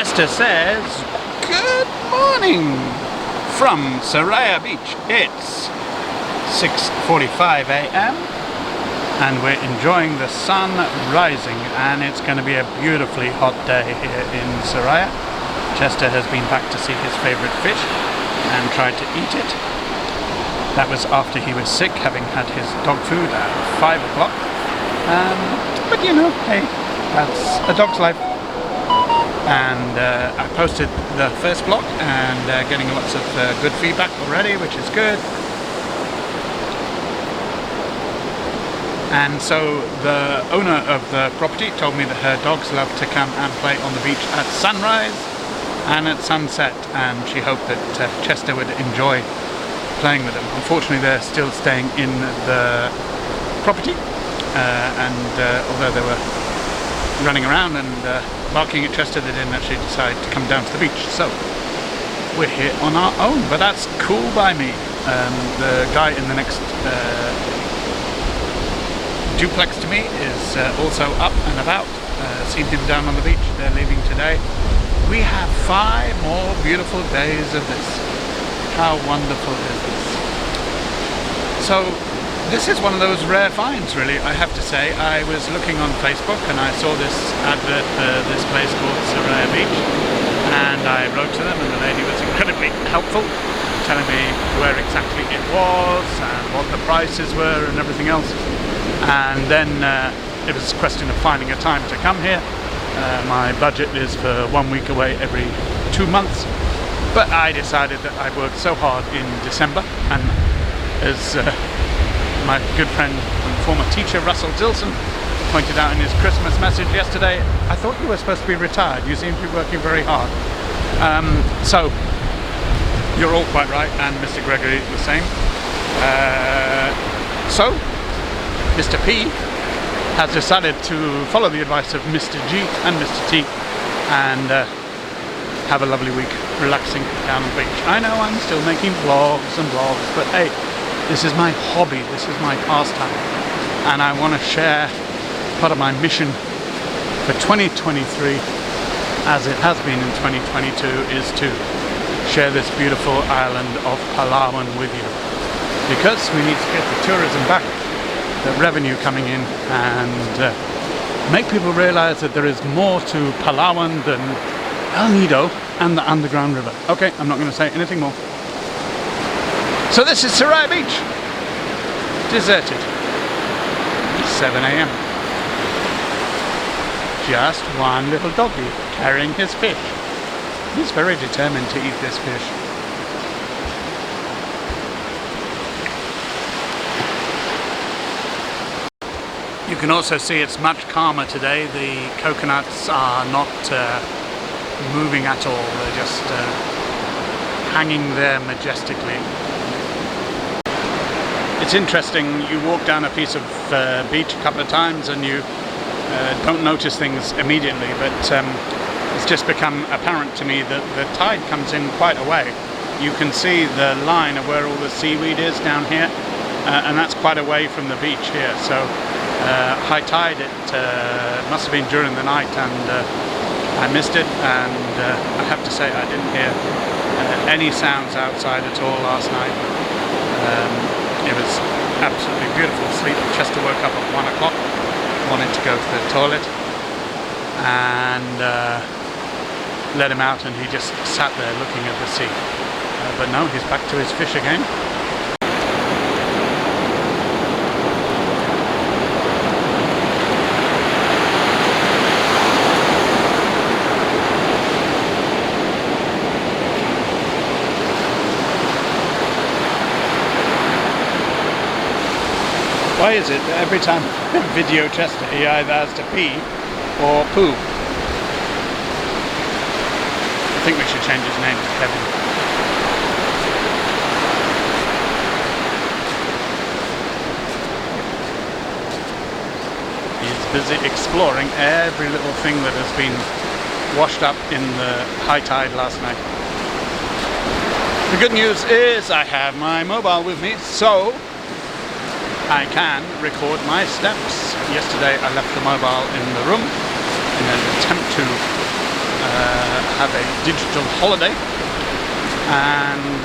Chester says, good morning from Surya Beach. It's 6:45 a.m. and we're enjoying the sun rising, and it's going to be a beautifully hot day here in Surya. Chester has been back to see his favourite fish and tried to eat it. That was after he was sick, having had his dog food at 5 o'clock. But you know, hey, that's a dog's life. And I posted the first vlog and getting lots of good feedback already, which is good. And so the owner of the property told me that her dogs love to come and play on the beach at sunrise and at sunset, and she hoped that Chester would enjoy playing with them. Unfortunately, they're still staying in the property, and although they were running around and barking at Chester, they didn't actually decide to come down to the beach. So we're here on our own, but that's cool by me. The guy in the next duplex to me is also up and about. Seen him down on the beach. They're leaving today. We have 5 more beautiful days of this. How wonderful is this? So this is one of those rare finds, really, I have to say. I was looking on Facebook and I saw this advert for this place called Surya Beach, and I wrote to them, and the lady was incredibly helpful, telling me where exactly it was and what the prices were and everything else. And then it was a question of finding a time to come here. My budget is for 1 week away every 2 months, but I decided that I'd worked so hard in December, and as my good friend and former teacher Russell Dilson pointed out in his Christmas message yesterday, I thought you were supposed to be retired. You seem to be working very hard. So you're all quite right, and Mr. Gregory the same. So Mr. P has decided to follow the advice of Mr. G and Mr. T and have a lovely week relaxing down on the beach. I know I'm still making vlogs and vlogs, but hey, this is my hobby, this is my pastime, and I want to share part of my mission for 2023, as it has been in 2022, is to share this beautiful island of Palawan with you, because we need to get the tourism back, the revenue coming in, and make people realize that there is more to Palawan than El Nido and the underground river. Okay, I'm not going to say anything more. So this is Surya Beach, deserted, 7 a.m. Just one little doggy carrying his fish. He's very determined to eat this fish. You can also see it's much calmer today. The coconuts are not moving at all. They're just hanging there majestically. It's interesting, you walk down a piece of beach a couple of times and you don't notice things immediately, but it's just become apparent to me that the tide comes in quite a way. You can see the line of where all the seaweed is down here, and that's quite away from the beach here. So high tide, it must have been during the night, and I missed it, and I have to say I didn't hear any sounds outside at all last night. It was absolutely beautiful sleep. Chester woke up at 1 o'clock, wanted to go to the toilet, and let him out, and he just sat there looking at the sea. But no, he's back to his fish again. Why is it that every time I video Chester, he either has to pee or poo? I think we should change his name to Kevin. He's busy exploring every little thing that has been washed up in the high tide last night. The good news is I have my mobile with me, so I can record my steps. Yesterday I left the mobile in the room in an attempt to have a digital holiday, and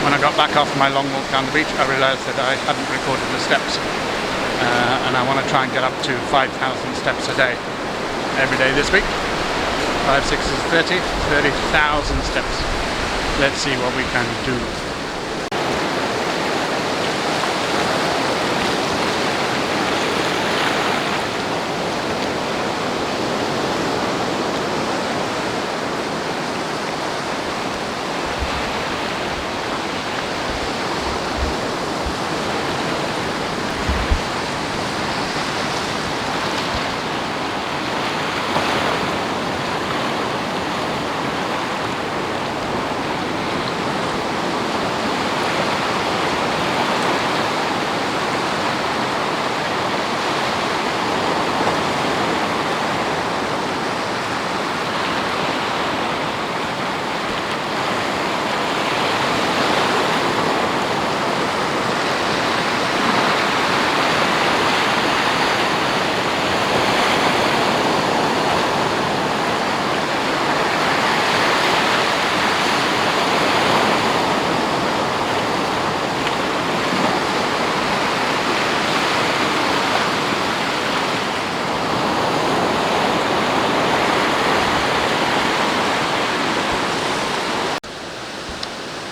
when I got back after my long walk down the beach, I realized that I hadn't recorded the steps, and I want to try and get up to 5,000 steps a day every day this week. 5, 6 is 30,000 steps. Let's see what we can do.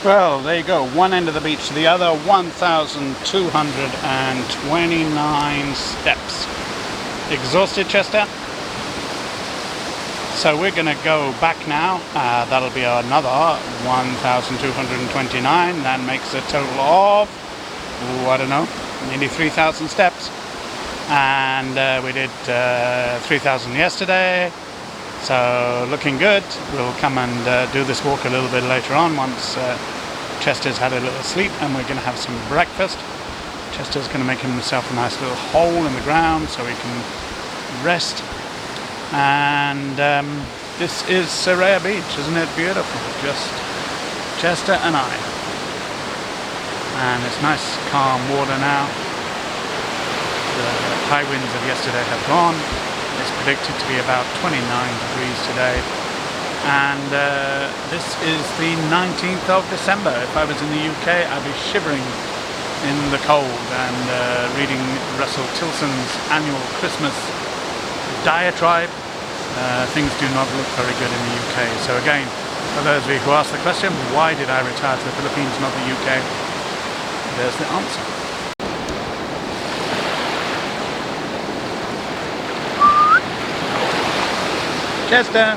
Well, there you go, one end of the beach to the other, 1,229 steps. Exhausted, Chester? So we're going to go back now. That'll be another 1,229. That makes a total of, I don't know, nearly 3,000 steps. And we did 3,000 yesterday. So looking good. We'll come and do this walk a little bit later on once Chester's had a little sleep, and we're going to have some breakfast. Chester's going to make himself a nice little hole in the ground so he can rest. And this is Surya Beach, isn't it beautiful? Just Chester and I. And it's nice calm water now. The high winds of yesterday have gone. It's predicted to be about 29 degrees today, and this is the 19th of December. If I was in the UK, I'd be shivering in the cold and reading Russell Tilson's annual Christmas diatribe. Things do not look very good in the UK. So again, for those of you who ask the question, why did I retire to the Philippines, not the UK? There's the answer. Chester!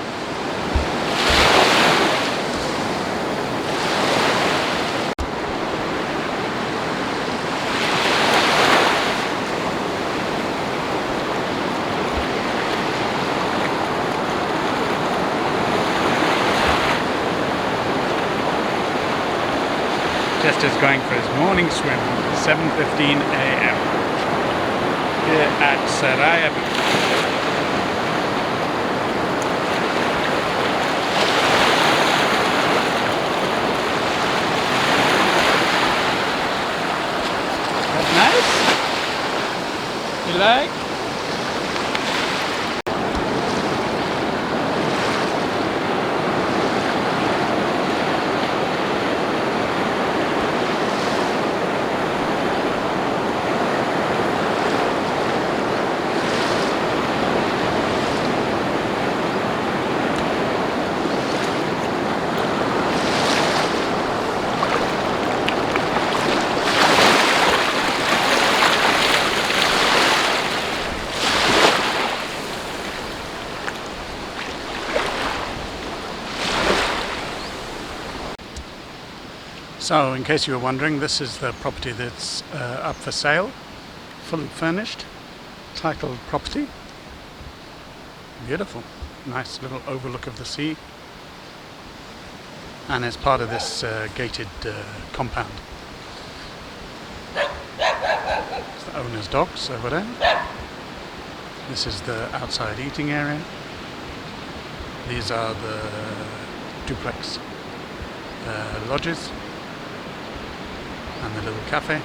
Chester's going for his morning swim at 7:15 a.m. here at Surya Beach. Nice? You like? So, in case you were wondering, this is the property that's up for sale, fully furnished, titled property. Beautiful, nice little overlook of the sea, and it's part of this gated compound. It's the owner's dogs over there. This is the outside eating area. These are the duplex lodges. And the little cafe,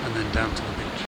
and then down to the beach.